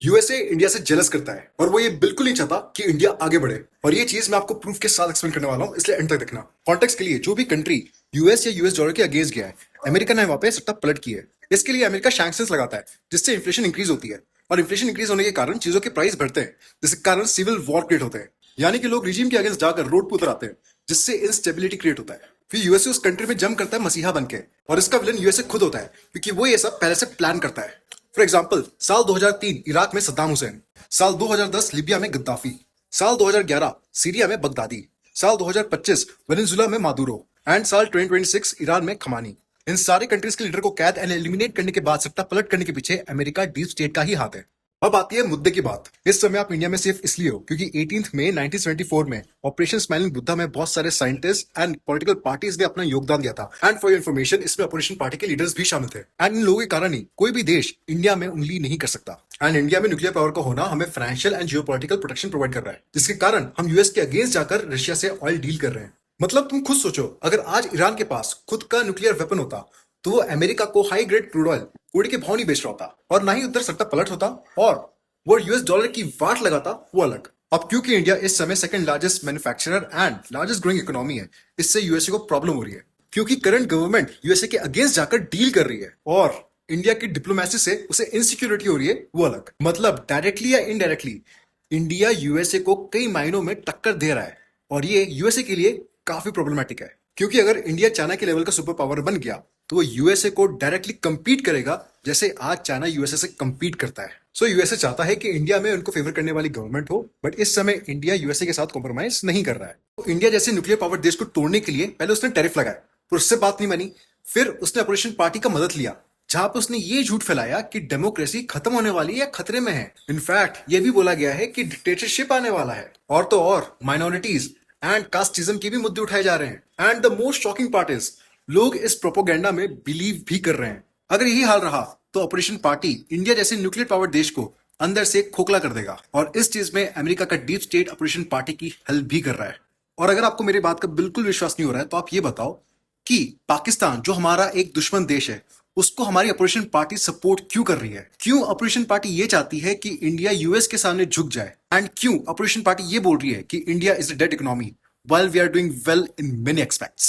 USA India से jealous करता है और वो ये बिल्कुल नहीं चाहता कि इंडिया आगे बढ़े। और ये चीज मैं आपको प्रूफ के साथ एक्सप्लेन करने वाला हूँ, इसलिए एंड तक देखना। कॉन्टेक्स्ट के लिए, जो भी कंट्री यूएस या यूएस डॉलर के अगेंस्ट गया है, अमेरिका ने वहां पे सट्टा पलट की है। इसके लिए अमेरिका सैंक्शंस लगाता है, जिससे इन्फ्लेशन इंक्रीज होती है। और इन्फ्लेशन इंक्रीज होने के कारण चीजों के प्राइस बढ़ते हैं, जिसके कारण सिविल वॉर क्रिएट होते हैं। यानी कि लोग रिजीम के अगेंस्ट जाकर रोड पर उतर आते हैं, जिससे इंस्टेबिलिटी क्रिएट होता है। फिर यूएसए उस कंट्री में जम करता है मसीहा बनके, और इसका विलन यूएसए खुद होता है, क्योंकि वो ये सब पहले से प्लान करता है। फॉर एग्जाम्पल, साल 2003 इराक में सद्दाम हुसैन, साल 2010 लीबिया में गद्दाफी, साल 2011 सीरिया में बगदादी, साल 2025 वेनेजुला में मादुरो, एंड साल 2026 ईरान में खमानी। इन सारे कंट्रीज के लीडर को कैद एंड एलिमिनेट करने के बाद सट्टा पलट करने के पीछे अमेरिका डीप स्टेट का ही हाथ है। अब आती है मुद्दे की बात। इस समय आप इंडिया में सेफ इसलिए हो क्योंकि 18 मई 1974 में ऑपरेशन स्माइलिंग बुद्धा में बहुत सारे साइंटिस्ट एंड पॉलिटिकल पार्टीज ने अपना योगदान दिया था। एंड फॉर योर इन्फॉर्मेशन, इसमें ऑपरेशन पार्टी के लीडर्स भी शामिल थे। एंड इन लोगों के कारण ही कोई भी देश इंडिया में उंगली नहीं कर सकता। एंड इंडिया में न्यूक्लियर पावर का होना हमें financial and geopolitical protection provide कर रहा है, जिसके कारण हम यूएस के अगेंस्ट जाकर रशिया से ऑयल डील कर रहे हैं। मतलब तुम खुद सोचो, अगर आज ईरान के पास खुद का न्यूक्लियर वेपन होता तो वो अमेरिका को हाई ग्रेड क्रूड ऑयल कोड़े के भाव नहीं बेच रहा होता, और ना ही उधर सट्टा पलट होता, और वो यूएस डॉलर की वाट लगाता, वो अलग। अब क्योंकि इंडिया इस समय second largest manufacturer and largest growing economy है, इससे यूएसए को प्रॉब्लम हो रही है, क्योंकि करंट गवर्नमेंट यूएसए के अगेंस्ट जाकर डील कर रही है, और इंडिया की डिप्लोमेसी से उसे इनसिक्योरिटी हो रही है, वो अलग। मतलब डायरेक्टली या इनडायरेक्टली इंडिया यूएसए को कई मायनों में टक्कर दे रहा है, और ये यूएसए के लिए काफी प्रॉब्लमेटिक है, क्योंकि अगर इंडिया चाइना के लेवल का सुपर पावर बन गया तो वो यूएसए को डायरेक्टली कंपीट करेगा, जैसे आज चाइना यूएसए से कंपीट करता है। सो यूएसए चाहता है कि इंडिया में उनको फेवर करने वाली गवर्नमेंट हो, बट इस समय इंडिया यूएसए के साथ कॉम्प्रोमाइज नहीं कर रहा है। तो इंडिया जैसे न्यूक्लियर पावर देश को तोड़ने के लिए पहले उसने टैरिफ लगाया, पर उससे बात नहीं बनी। फिर उसने ऑपरेशन पार्टी का मदद लिया, जहां पर उसने ये झूठ फैलाया कि डेमोक्रेसी खत्म होने वाली है या खतरे में है। इनफैक्ट ये भी बोला गया है कि डिक्टेटरशिप आने वाला है, और तो और माइनॉरिटीज एंड कास्टिज्म के भी मुद्दे उठाए जा रहे हैं। And the most shocking part is, लोग इस प्रोपोगेंडा में बिलीव भी कर रहे हैं। अगर यही हाल रहा तो ऑपरेशन पार्टी इंडिया जैसे न्यूक्लियर पावर देश को अंदर से खोखला कर देगा, और इस चीज में अमेरिका का डीप स्टेट ऑपरेशन पार्टी की हेल्प भी कर रहा है। और अगर आपको मेरी बात का बिल्कुल विश्वास नहीं हो रहा है, तो आप ये बताओ कि पाकिस्तान, जो हमारा एक दुश्मन देश है, उसको हमारी ऑपरेशन पार्टी सपोर्ट क्यों कर रही है? क्यों ऑपरेशन पार्टी ये चाहती है कि इंडिया यूएस के सामने झुक जाए? एंड क्यों ऑपरेशन पार्टी ये बोल रही है कि India is a dead economy while we are doing well in many aspects?